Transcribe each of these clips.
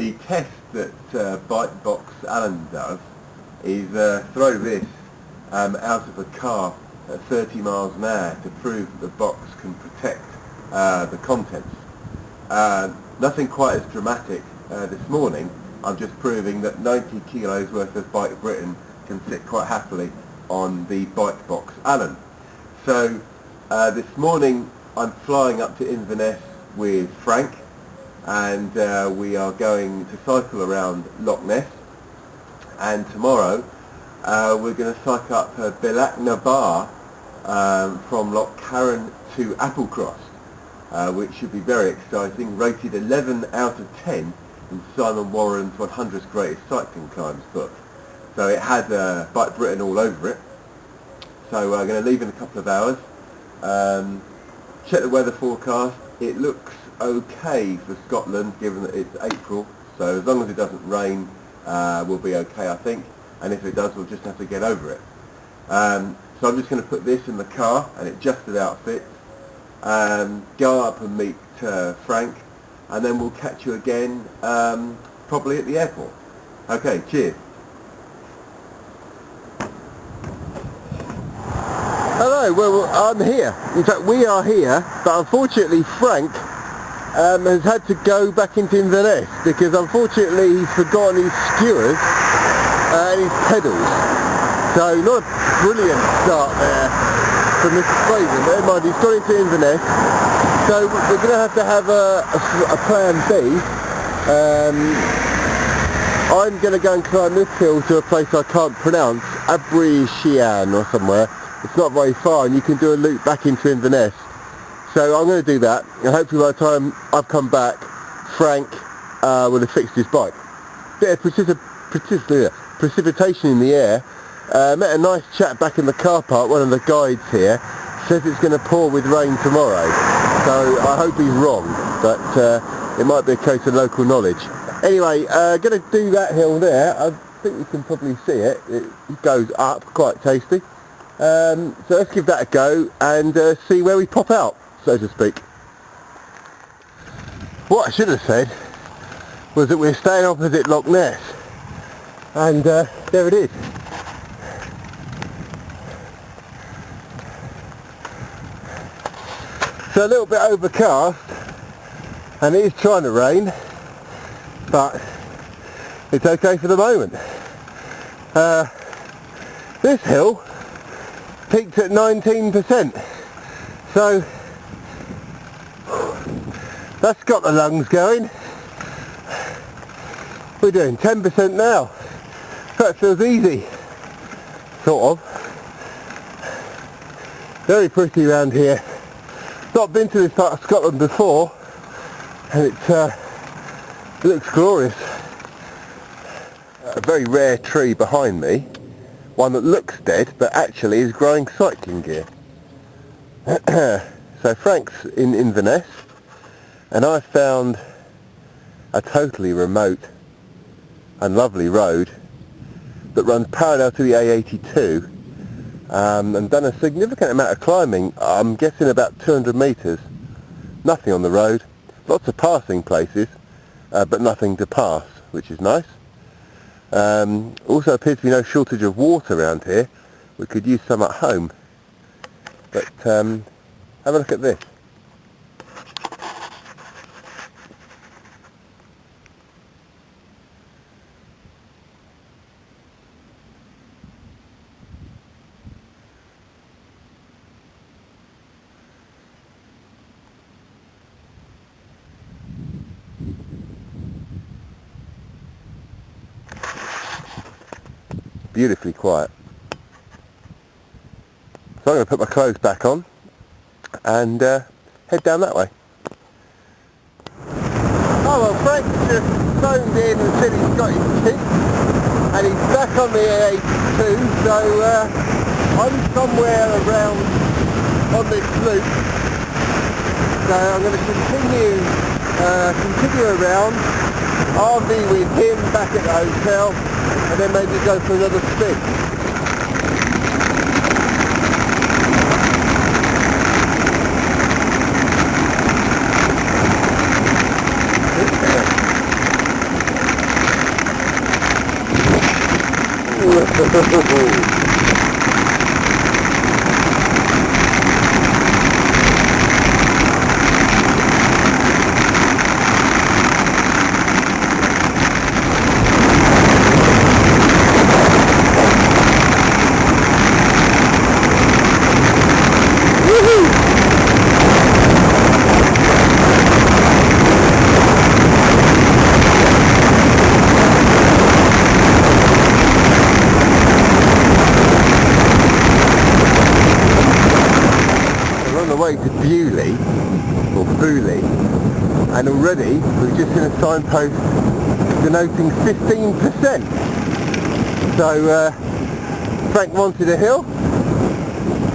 The test that Bike Box Alan does is throw this out of a car at 30 miles an hour to prove that the box can protect the contents. Nothing quite as dramatic this morning. I'm just proving that 90 kilos worth of Bike Britain can sit quite happily on the Bike Box Alan. So this morning I'm flying up to Inverness with Frank, and we are going to cycle around Loch Ness, and tomorrow we're going to cycle up Bealach Na Ba from Lochcarron to Applecross, which should be very exciting. Rated 11 out of 10 in Simon Warren's 100 Greatest Cycling Climbs book. So it has Bike Britain all over it. So we're going to leave in a couple of hours. Check the weather forecast. It looks okay for Scotland given that it's April, so as long as it doesn't rain we'll be okay, I think, and if it does we'll just have to get over it. So I'm just going to put this in the car, and it just about fits. Go up and meet Frank, and then we'll catch you again probably at the airport. Okay, cheers. Hello, well I'm here. In fact we are here, but unfortunately Frank has had to go back into Inverness because unfortunately he's forgotten his skewers and his pedals. So not a brilliant start there from Mr. Swazy, but never mind, he's gone into Inverness. So we're going to have a plan B. I'm going to go and climb this hill to a place I can't pronounce, Bealach or somewhere. It's not very far, and you can do a loop back into Inverness. So I'm going to do that, and hopefully by the time I've come back, Frank will have fixed his bike. Bit of precipitation in the air. Met a nice chap back in the car park, one of the guides here, says it's going to pour with rain tomorrow. So I hope he's wrong, but it might be a case of local knowledge. Anyway, going to do that hill there. I think you can probably see it. It goes up, quite tasty. So let's give that a go and see where we pop out, so to speak. What I should have said was that we're staying opposite Loch Ness, and there it is. So a little bit overcast, and it is trying to rain, but it's okay for the moment. This hill peaked at 19%, so that's got the lungs going. We're doing 10% now. That feels easy, sort of. Very pretty around here. Not been to this part of Scotland before, and it looks glorious. A very rare tree behind me. One that looks dead but actually is growing cycling gear. So Frank's in Inverness, and I found a totally remote and lovely road that runs parallel to the A82, and done a significant amount of climbing. I'm guessing about 200 metres. Nothing on the road, lots of passing places, but nothing to pass, which is nice. Also appears to be no shortage of water around here. We could use some at home. But have a look at this. Beautifully quiet. So I'm going to put my clothes back on and head down that way. Oh well, Frank just phoned in and said he's got his kit and he's back on the A82, so I'm somewhere around on this loop. So I'm going to continue around. I'll be with him back at the hotel, and then maybe go for another spin. Way to Bealach, and already we've just seen a signpost denoting 15%. So Frank wanted a hill.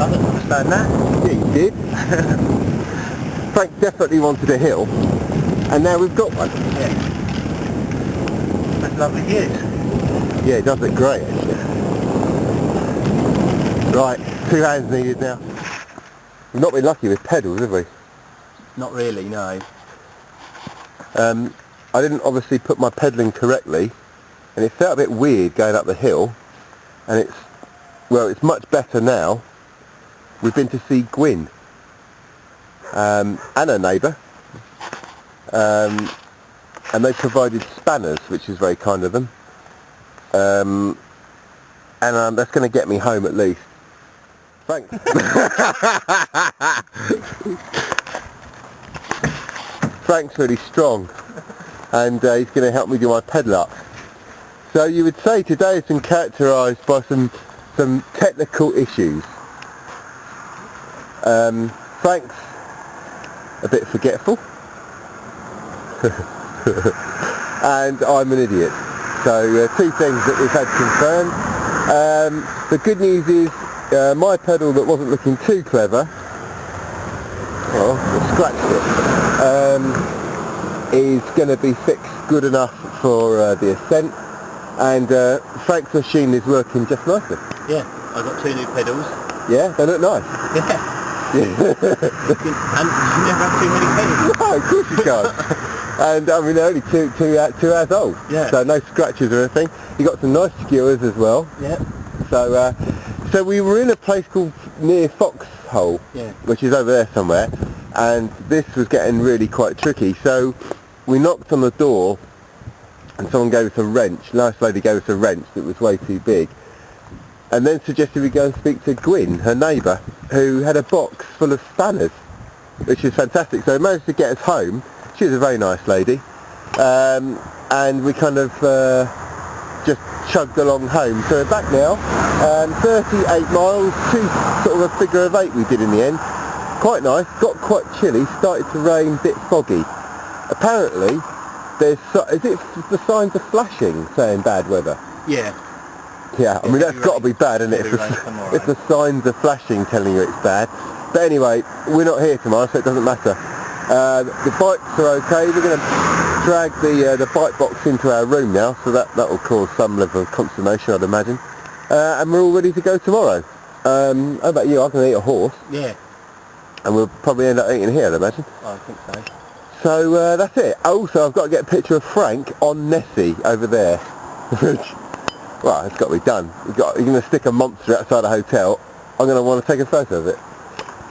I don't understand that. Yeah, you did. Frank definitely wanted a hill, and now we've got one. Yeah. That's lovely views. Yeah, it does look great actually. Right, 2 hands needed now. We've not been lucky with pedals, have we? Not really, no. I didn't obviously put my pedalling correctly, and it felt a bit weird going up the hill, and it's much better now. We've been to see Gwyn and her neighbour, and they provided spanners, which is very kind of them, and that's going to get me home at least. Thanks. Frank's really strong, and he's going to help me do my pedal up. So you would say today has been characterised by some technical issues. Frank's a bit forgetful, and I'm an idiot. So 2 things that we've had confirmed. The good news is my pedal that wasn't looking too clever, well, I scratched it, is going to be fixed good enough for the ascent, and Frank's machine is working just nicely. Yeah, I've got 2 new pedals. Yeah, they look nice. Yeah. And you never have too many pedals. No, of course you can't. And I mean, they're only two hours old, yeah. So no scratches or anything. You got some nice skewers as well. Yeah. So we were in a place called near Foxhole, yeah, which is over there somewhere, and this was getting really quite tricky. So we knocked on the door, and someone gave us a wrench. Nice lady gave us a wrench that was way too big, and then suggested we go and speak to Gwyn, her neighbour, who had a box full of spanners, which is fantastic. So we managed to get us home. She was a very nice lady, and we kind of just chugged along home. So we're back now, 38 miles, sort of a figure of 8 we did in the end. Quite nice, got quite chilly, started to rain, bit foggy. Apparently, is it the signs of flashing saying bad weather? Yeah. Yeah, I mean that's got to be bad, isn't it? If the signs are flashing telling you it's bad. But anyway, we're not here tomorrow, so it doesn't matter. The bikes are okay. We're going to drag the bike box into our room now, so that will cause some level of consternation, I'd imagine. And we're all ready to go tomorrow. How about you? I'm going to eat a horse. Yeah. And we'll probably end up eating here, I'd imagine. I think so. So that's it. Also, I've got to get a picture of Frank on Nessie over there. Well, it's got to be done. You're going to stick a monster outside a hotel. I'm going to want to take a photo of it.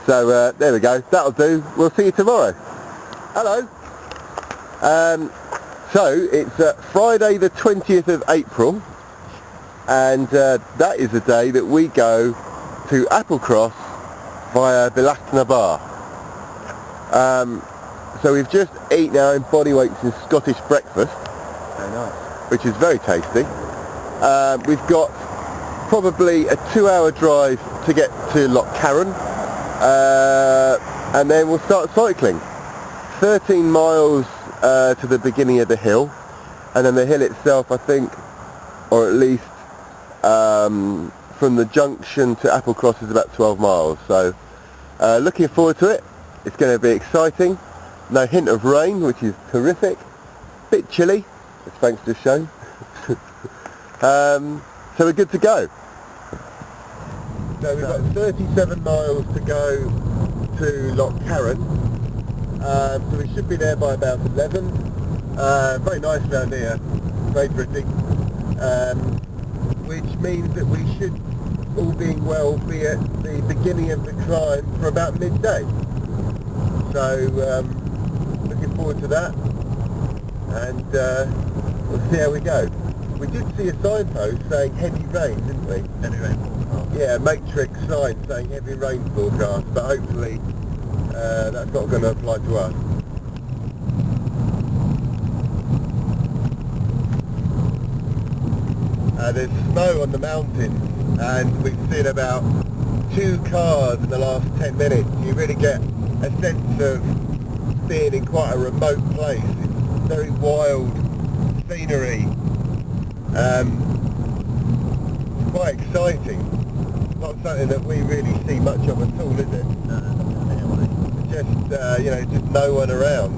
So there we go. That'll do. We'll see you tomorrow. Hello. So it's Friday the 20th of April, and that is the day that we go to Applecross via Bealach Na Ba. So we've just eaten our own body weights in Scottish breakfast. Very nice. Which is very tasty. We've got probably a 2-hour drive to get to Lochcarron, and then we'll start cycling. 13 miles to the beginning of the hill, and then the hill itself, I think, or at least from the junction to Applecross is about 12 miles. So looking forward to it. It's going to be exciting. No hint of rain, which is terrific. Bit chilly, as Frank's just shown. So we're good to go. So we've got 37 miles to go to Lochcarron. So we should be there by about 11. Very nice around here, very pretty. which means that we should, all being well, be at the beginning of the climb for about midday. So looking forward to that, and we'll see how we go. We did see a signpost saying heavy rain, didn't we? Heavy rain. Yeah, matrix sign saying heavy rain forecast, but hopefully that's not going to apply to us. There's snow on the mountains, and we've seen about 2 cars in the last 10 minutes. You really get a sense of being in quite a remote place. It's very wild scenery. It's quite exciting. Not something that we really see much of at all, is it? No, anyway. Just just no one around.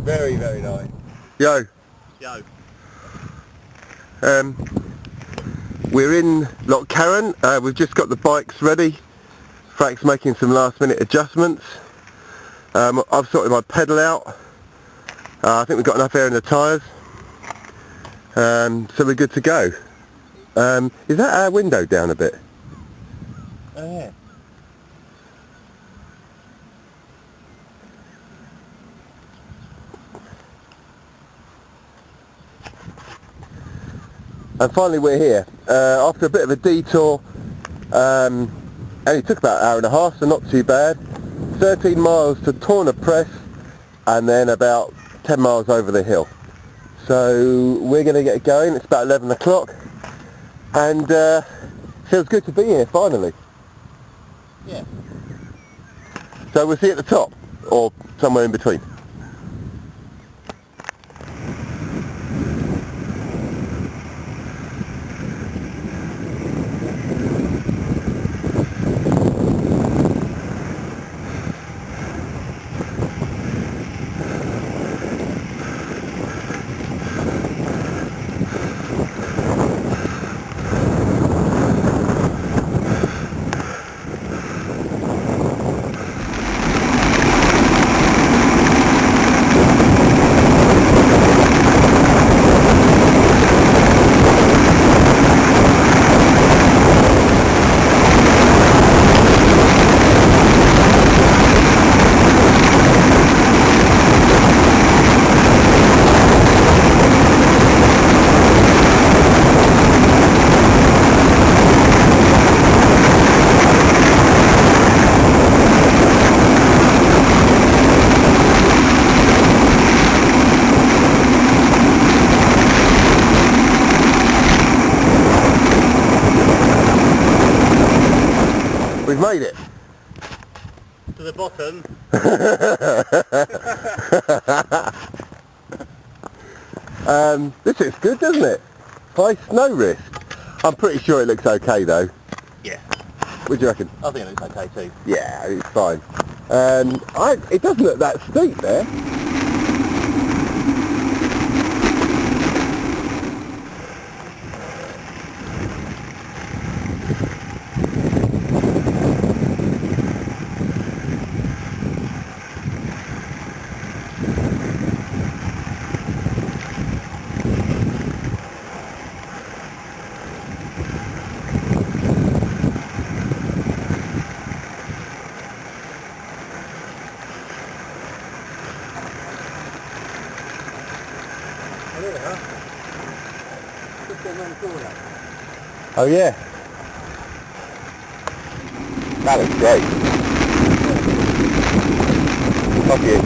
Very, very nice. Yo. Yo. We're in Lochcarron. We've just got the bikes ready. Frank's making some last minute adjustments. I've sorted my pedal out. I think we've got enough air in the tyres. So we're good to go. Is that our window down a bit? Oh yeah. And finally we're here. After a bit of a detour, and it took about an hour and a half, so not too bad. 13 miles to Torna Press, and then about 10 miles over the hill. So we're going to get going. It's about 11 o'clock, and feels good to be here finally. Yeah. So we'll see you at the top, or somewhere in between. We've made it. To the bottom. This looks good, doesn't it? High snow risk. I'm pretty sure it looks okay though. Yeah. What do you reckon? I think it looks okay too. Yeah, it's fine. It doesn't look that steep there. Oh yeah. That looks great. Off you.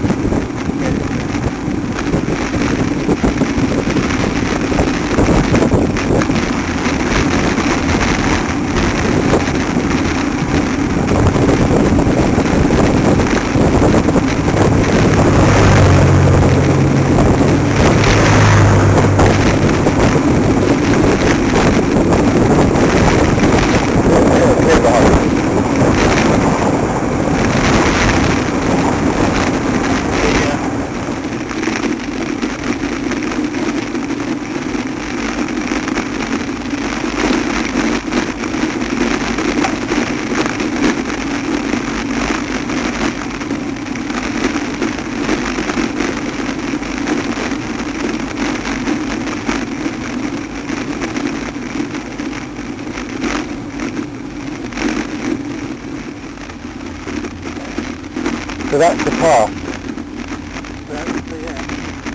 So that's the path.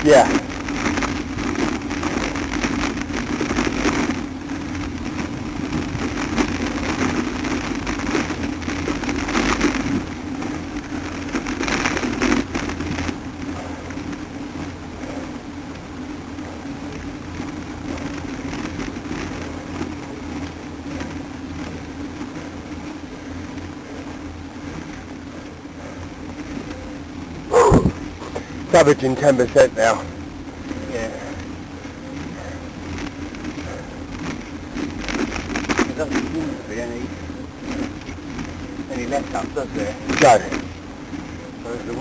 Yeah. It's averaging 10% now. Yeah. There doesn't seem to be any let up, does there? No. Whereas there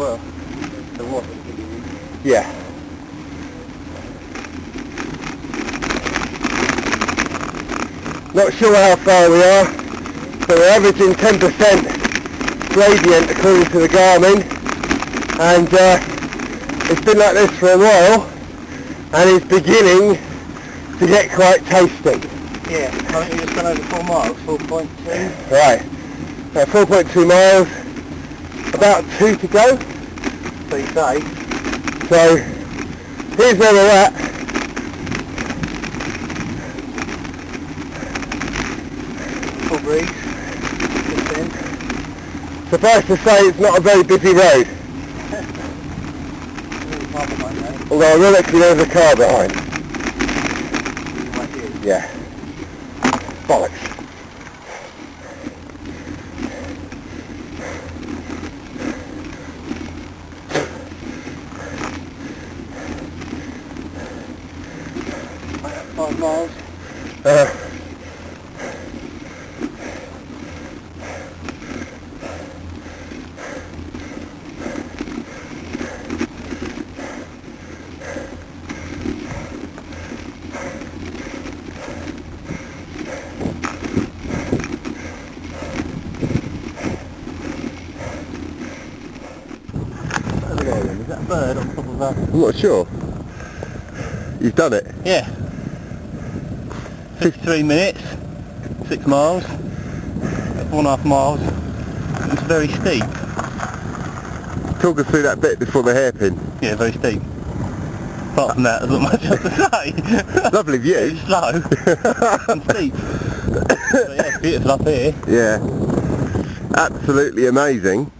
was at the beginning. Yeah. Not sure how far we are, but we're averaging 10% gradient according to the Garmin, and it's been like this for a while, and it's beginning to get quite tasty. Yeah, I think you just gone over 4 miles, 4.2. Right, 4.2 miles, about 2 to go. So you say? So here's where we're at. Full breeze. Just in. Suffice to say, it's not a very busy road. Although ironically there's a car behind. Yeah. Bollocks. About 5 miles. Is that a bird on top of that? I'm not sure. You've done it? Yeah. 53 minutes, 6 miles, 4.5 miles. It's very steep. Talk us through that bit before the hairpin. Yeah, very steep. Apart from that, there's not much else to say. Lovely view. It's slow and steep. But yeah, it's beautiful up here. Yeah. Absolutely amazing.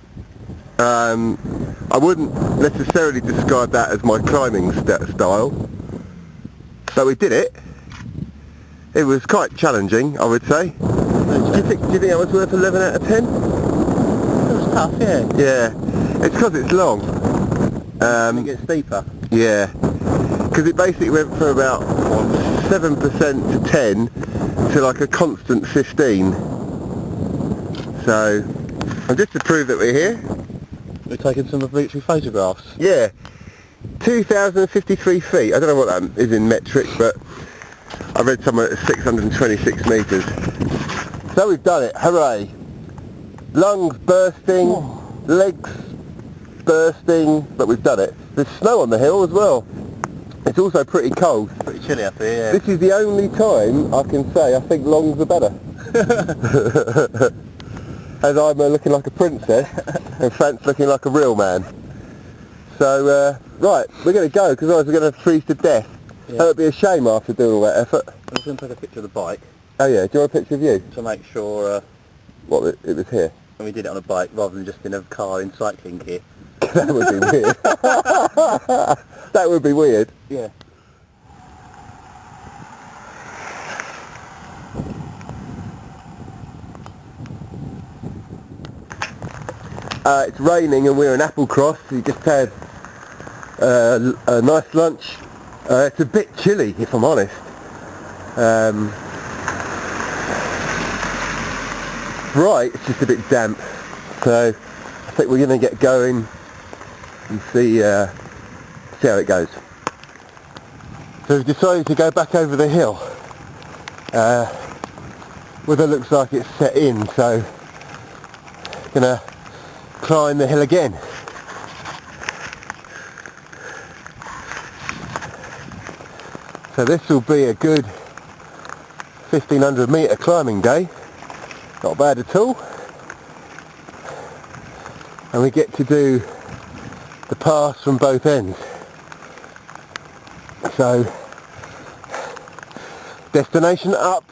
I wouldn't necessarily describe that as my climbing style, but we did it. It was quite challenging, I would say. Do you think that was worth 11 out of 10? It was tough, yeah. Yeah. It's because it's long. It gets steeper. Yeah. Because it basically went from about 7% to 10 to like a constant 15. So, and just to prove that we're here. We're taking some obligatory photographs. Yeah. 2,053 feet. I don't know what that is in metric, but I read somewhere at 626 metres. So we've done it. Hooray. Lungs bursting, legs bursting, but we've done it. There's snow on the hill as well. It's also pretty cold. Pretty chilly up here, yeah. This is the only time I can say I think longs are better. As I'm looking like a princess and Frank's looking like a real man. So, right, we're going to go because otherwise we're going to freeze to death. Yeah. That would be a shame after doing all that effort. I'm just going to take a picture of the bike. Oh yeah, do you want a picture of you? To make sure What, it was here? we did it on a bike rather than just in a car in cycling gear. That would be weird. That would be weird. Yeah. It's raining and we're in Applecross. We just had a nice lunch. It's a bit chilly, if I'm honest. Right, it's just a bit damp. So I think we're going to get going and see how it goes. So we've decided to go back over the hill. Weather looks like it's set in, so gonna climb the hill again. So this will be a good 1,500 metre climbing day. Not bad at all. and we get to do the pass from both ends. So, destination up.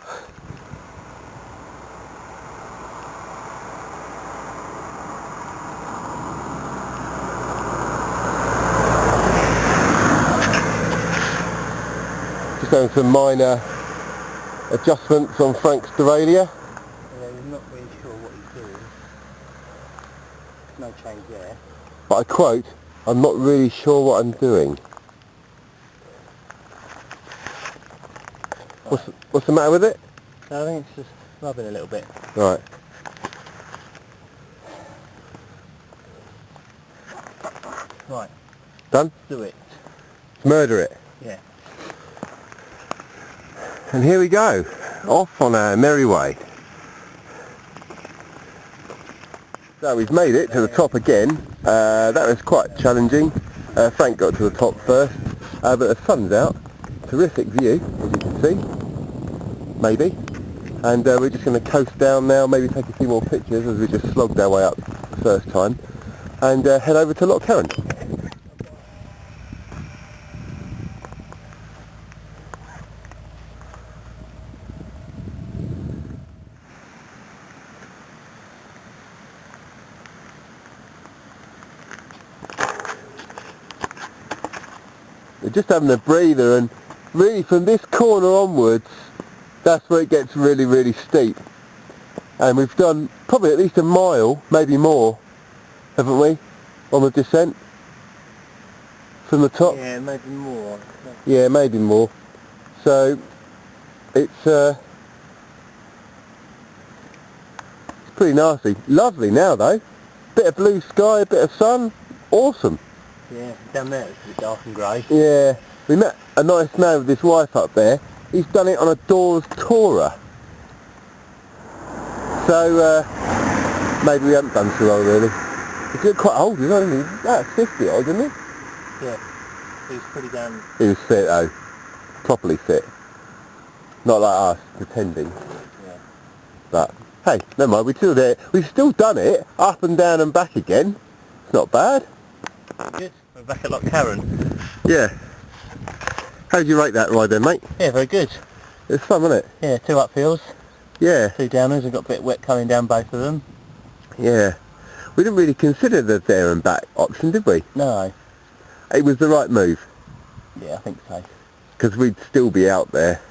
Just doing some minor adjustments on Frank's derailleur. Yeah, he's not really sure what he's doing. No change there. But I quote, "I'm not really sure what I'm doing." What's the matter with it? I think it's just rubbing a little bit. Right. Right. Done? Do it. Murder it. Yeah. And here we go, off on our merry way. So we've made it to the top again. That was quite challenging. Frank got to the top first, but the sun's out. Terrific view, as you can see, maybe. And we're just going to coast down now, maybe take a few more pictures as we just slogged our way up the first time, and head over to Lochcarron. We're just having a breather, and really from this corner onwards, that's where it gets really, really steep. And we've done probably at least a mile, maybe more, haven't we, on the descent from the top? Yeah, maybe more. Yeah, maybe more. So it's pretty nasty. Lovely now though. Bit of blue sky, a bit of sun. Awesome. Yeah, down there it's a bit dark and grey. Yeah, we met a nice man with his wife up there. He's done it on a Dawes Tourer. So maybe we haven't done too well really. He's quite old, isn't he? He's about 50 odd, isn't he? Yeah, he was pretty damn... He was fit though. Properly fit. Not like us, pretending. Yeah. But hey, never mind, we've still done it, up and down and back again. It's not bad. Good. We're back at Lochcarron. Yeah. How did you rate that ride then, mate? Yeah, very good. It was fun, wasn't it? Yeah, 2 uphills, Yeah. 2 downers. We've got a bit wet coming down both of them. Yeah. We didn't really consider the there and back option, did we? No. It was the right move, Yeah, I think so. because we'd still be out there.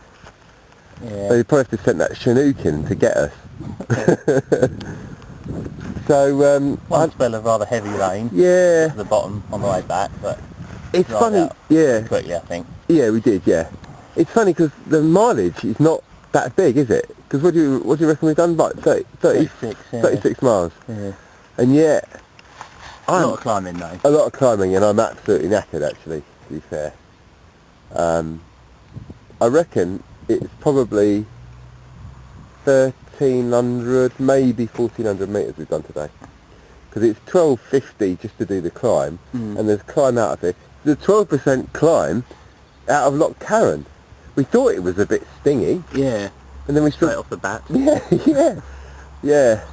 Yeah. They'd probably have to send that Chinook in to get us. So, One spell of rather heavy rain. yeah. At the bottom on the way back, but It's dried funny, out yeah. quickly, I think. Yeah, we did, yeah. It's funny because the mileage is not that big, is it? Because what do you reckon we've done? Like 36, yeah. 36 miles. Yeah. And yet, A lot of climbing though. a lot of climbing, and I'm absolutely knackered actually, to be fair. I reckon it's probably 1,300, maybe 1,400 metres we've done today. Because it's 1250 just to do the climb, and there's climb out of it. The 12% climb out of Lochcarron. We thought it was a bit stingy, Yeah. and then we Straight off the bat. Yeah.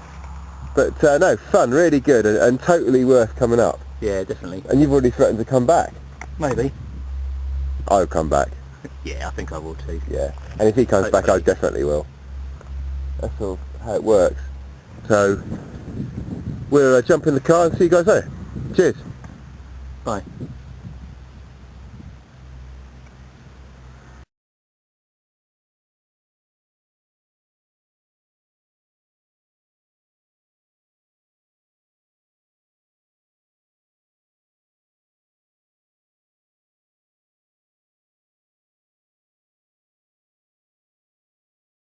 But no, fun, really good, and totally worth coming up. Yeah, definitely. And you've already threatened to come back. Maybe. I'll come back, Yeah, I think I will too. yeah. And if he comes back, I Hopefully. definitely will. That's all how it works. So, we'll jump in the car and see you guys there. Cheers. Bye.